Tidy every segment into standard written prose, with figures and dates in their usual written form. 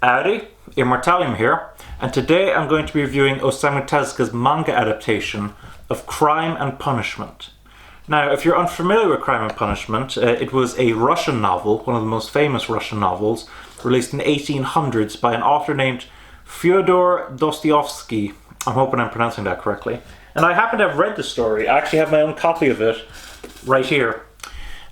Howdy, Immortalium here, and today I'm going to be reviewing Osamu Tezuka's manga adaptation of Crime and Punishment. Now, if you're unfamiliar with Crime and Punishment, it was a Russian novel, one of the most famous Russian novels, released in the 1800s by an author named Fyodor Dostoevsky. I'm hoping I'm pronouncing that correctly. And I happen to have read the story. I actually have my own copy of it right here.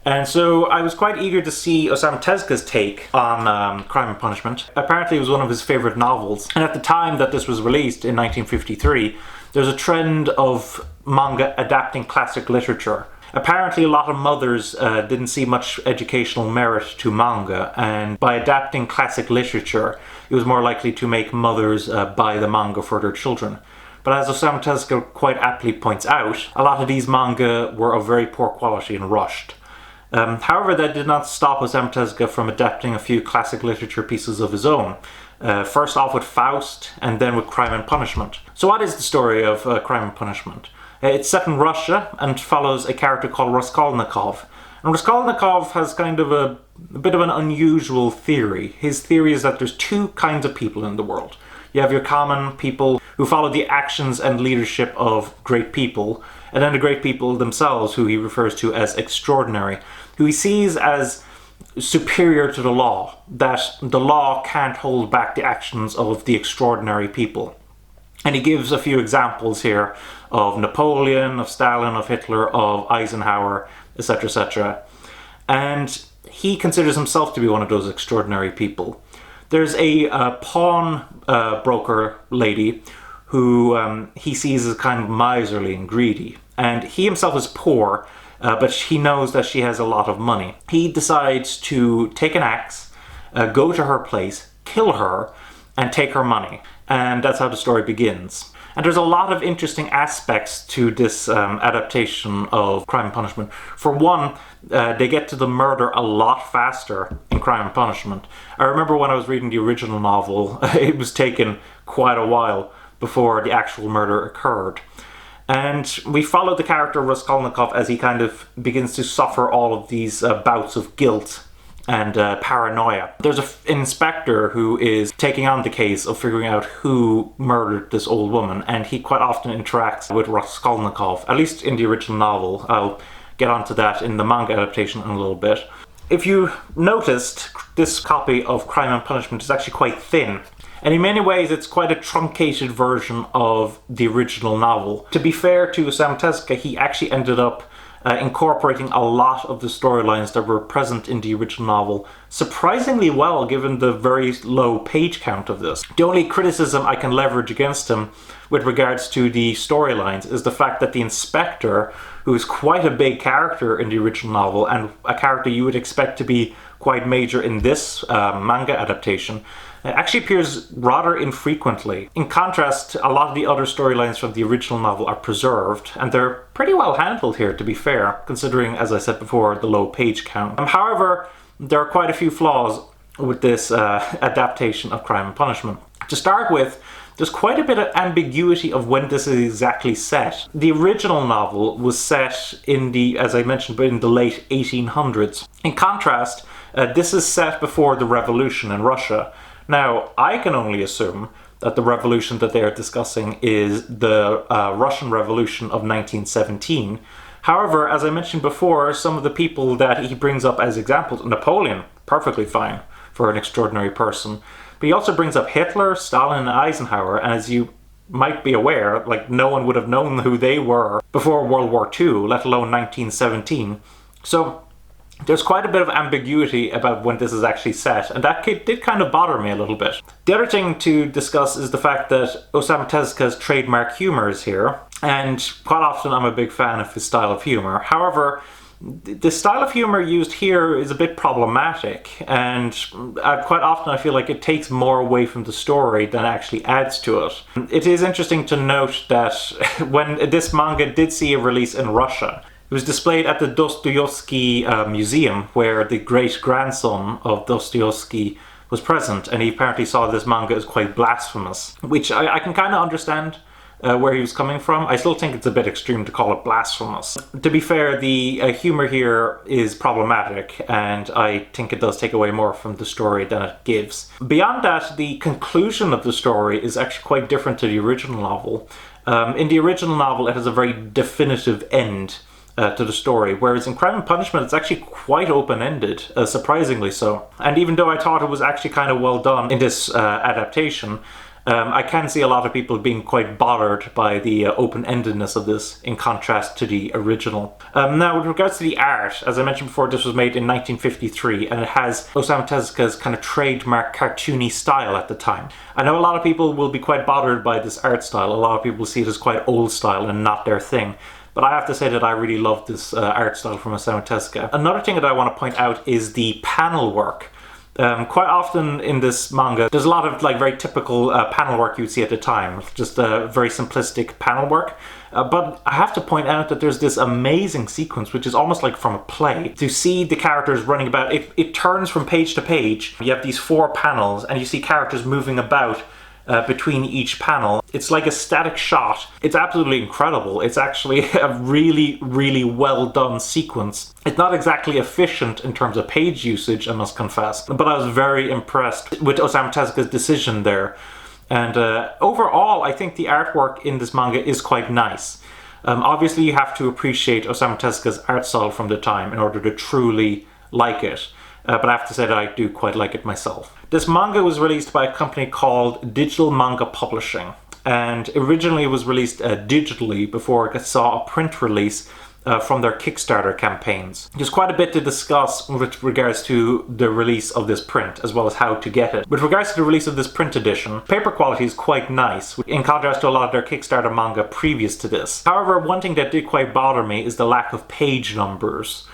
And so I was quite eager to see Osamu Tezuka's take on Crime and Punishment. Apparently it was one of his favourite novels. And at the time that this was released in 1953, there's a trend of manga adapting classic literature. Apparently a lot of mothers didn't see much educational merit to manga, and by adapting classic literature, it was more likely to make mothers buy the manga for their children. But as Osamu Tezuka quite aptly points out, a lot of these manga were of very poor quality and rushed. However, that did not stop Osamu Tezuka from adapting a few classic literature pieces of his own. First off with Faust, and then with Crime and Punishment. So what is the story of Crime and Punishment? It's set in Russia and follows a character called Raskolnikov. And Raskolnikov has kind of a bit of an unusual theory. His theory is that there's two kinds of people in the world. You have your common people who follow the actions and leadership of great people, and then the great people themselves, who he refers to as extraordinary, who he sees as superior to the law, that the law can't hold back the actions of the extraordinary people. And he gives a few examples here of Napoleon, of Stalin, of Hitler, of Eisenhower, etc., etc. And he considers himself to be one of those extraordinary people. There's a pawn broker lady who he sees as kind of miserly and greedy. And he himself is poor, but he knows that she has a lot of money. He decides to take an axe, go to her place, kill her, and take her money. And that's how the story begins. And there's a lot of interesting aspects to this adaptation of Crime and Punishment. For one, they get to the murder a lot faster in Crime and Punishment. I remember when I was reading the original novel, it was taken quite a while before the actual murder occurred. And we follow the character Raskolnikov as he kind of begins to suffer all of these bouts of guilt and paranoia. There's an inspector who is taking on the case of figuring out who murdered this old woman, and he quite often interacts with Raskolnikov, at least in the original novel. I'll get onto that in the manga adaptation in a little bit. If you noticed, this copy of Crime and Punishment is actually quite thin. And in many ways, it's quite a truncated version of the original novel. To be fair to Osamu Tezuka, he actually ended up incorporating a lot of the storylines that were present in the original novel surprisingly well, given the very low page count of this. The only criticism I can leverage against him with regards to the storylines is the fact that the inspector, who is quite a big character in the original novel and a character you would expect to be quite major in this manga adaptation, actually appears rather infrequently. In contrast, a lot of the other storylines from the original novel are preserved, and they're pretty well handled here, to be fair, considering, as I said before, the low page count. However, there are quite a few flaws with this adaptation of Crime and Punishment. To start with, there's quite a bit of ambiguity of when this is exactly set. The original novel was set in the, as I mentioned, in the late 1800s. In contrast, this is set before the revolution in Russia. Now, I can only assume that the revolution that they are discussing is the Russian Revolution of 1917. However, as I mentioned before, some of the people that he brings up as examples, Napoleon, perfectly fine for an extraordinary person. But he also brings up Hitler, Stalin, and Eisenhower, and as you might be aware, like, no one would have known who they were before World War II, let alone 1917. So there's quite a bit of ambiguity about when this is actually set, and that did kind of bother me a little bit. The other thing to discuss is the fact that Osamu Tezuka's trademark humor is here, and quite often I'm a big fan of his style of humor. However, the style of humor used here is a bit problematic, and quite often I feel like it takes more away from the story than actually adds to it. It is interesting to note that when this manga did see a release in Russia, it was displayed at the Dostoevsky Museum, where the great-grandson of Dostoevsky was present, and he apparently saw this manga as quite blasphemous, which I can kind of understand. where he was coming from. I still think it's a bit extreme to call it blasphemous. To be fair, the humor here is problematic, and I think it does take away more from the story than it gives. Beyond that, the conclusion of the story is actually quite different to the original novel. In the original novel, it has a very definitive end to the story, whereas in Crime and Punishment it's actually quite open-ended, surprisingly so. And even though I thought it was actually kind of well done in this adaptation, I can see a lot of people being quite bothered by the open-endedness of this in contrast to the original. Now, with regards to the art, as I mentioned before, this was made in 1953, and it has Osamu Tezuka's kind of trademark cartoony style at the time. I know a lot of people will be quite bothered by this art style. A lot of people see it as quite old style and not their thing. But I have to say that I really love this art style from Osamu Tezuka. Another thing that I want to point out is the panel work. Quite often in this manga, there's a lot of very typical panel work you would see at the time, just very simplistic panel work. But I have to point out that there's this amazing sequence, which is almost like from a play. To see the characters running about, it turns from page to page. You have these 4 panels, and you see characters moving about between each panel. It's like a static shot. It's absolutely incredible. It's actually a really, really well done sequence. It's not exactly efficient in terms of page usage, I must confess, but I was very impressed with Osamu Tezuka's decision there. And overall, I think the artwork in this manga is quite nice. Obviously, you have to appreciate Osamu Tezuka's art style from the time in order to truly like it. But I have to say that I do quite like it myself. This manga was released by a company called Digital Manga Publishing, and originally it was released digitally before it saw a print release from their Kickstarter campaigns. There's quite a bit to discuss with regards to the release of this print, as well as how to get it. With regards to the release of this print edition, paper quality is quite nice, in contrast to a lot of their Kickstarter manga previous to this. However, one thing that did quite bother me is the lack of page numbers,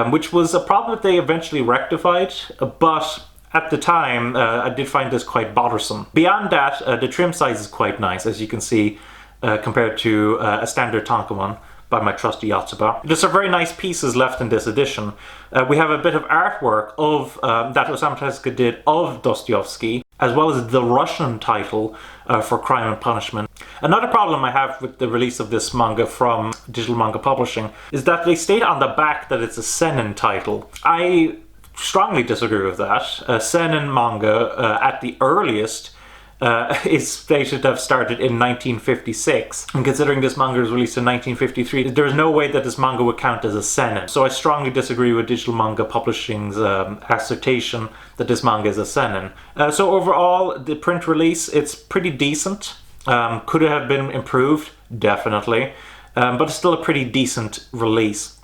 which was a problem that they eventually rectified, but at the time, I did find this quite bothersome. Beyond that, the trim size is quite nice, as you can see, compared to a standard tankōbon by my trusty Yotsuba. There's some very nice pieces left in this edition. We have a bit of artwork of that Osamu Tezuka did of Dostoevsky, as well as the Russian title for Crime and Punishment. Another problem I have with the release of this manga from Digital Manga Publishing is that they state on the back that it's a seinen title. I strongly disagree with that. Seinen manga, at the earliest, is stated to have started in 1956. And considering this manga was released in 1953, there's no way that this manga would count as a seinen. So I strongly disagree with Digital Manga Publishing's assertion that this manga is a seinen. So overall, the print release, it's pretty decent. Could it have been improved? Definitely. But it's still a pretty decent release.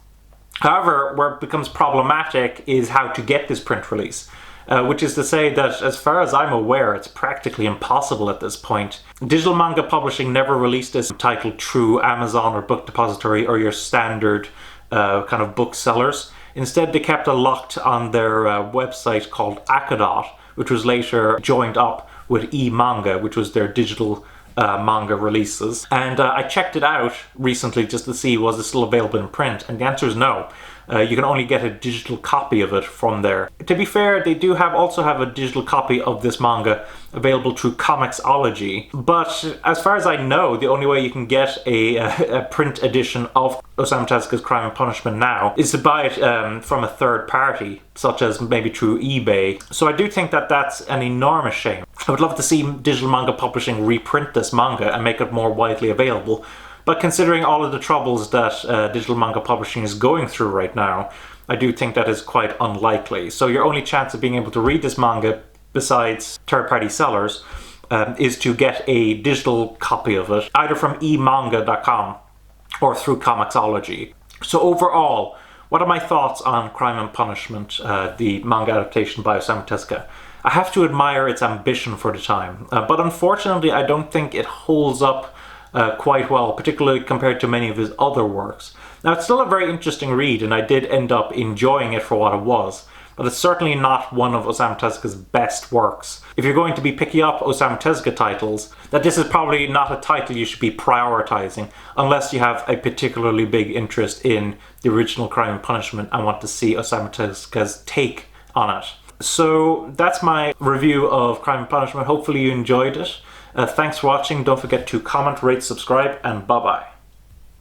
However, where it becomes problematic is how to get this print release. Which is to say that, as far as I'm aware, it's practically impossible at this point. Digital Manga Publishing never released this title through Amazon or Book Depository or your standard kind of booksellers. Instead, they kept it locked on their website called Akadot, which was later joined up with eManga, which was their digital manga releases. And I checked it out recently just to see was it still available in print, and the answer is no. You can only get a digital copy of it from there. To be fair, they do also have a digital copy of this manga available through Comixology, but as far as I know, the only way you can get a print edition of Osamu Tezuka's Crime and Punishment now is to buy it from a third party, such as maybe through eBay. So I do think that that's an enormous shame. I would love to see Digital Manga Publishing reprint this manga and make it more widely available. But considering all of the troubles that Digital Manga Publishing is going through right now, I do think that is quite unlikely. So your only chance of being able to read this manga, besides third-party sellers, is to get a digital copy of it, either from emanga.com or through Comixology. So overall, what are my thoughts on Crime and Punishment, the manga adaptation by Osamu Tezuka? I have to admire its ambition for the time, but unfortunately I don't think it holds up quite well, particularly compared to many of his other works. Now, it's still a very interesting read, and I did end up enjoying it for what it was, but it's certainly not one of Osamu Tezuka's best works. If you're going to be picking up Osamu Tezuka titles, that this is probably not a title you should be prioritizing, unless you have a particularly big interest in the original Crime and Punishment and want to see Osamu Tezuka's take on it. So that's my review of Crime and Punishment. Hopefully you enjoyed it. Thanks for watching. Don't forget to comment, rate, subscribe, and bye-bye.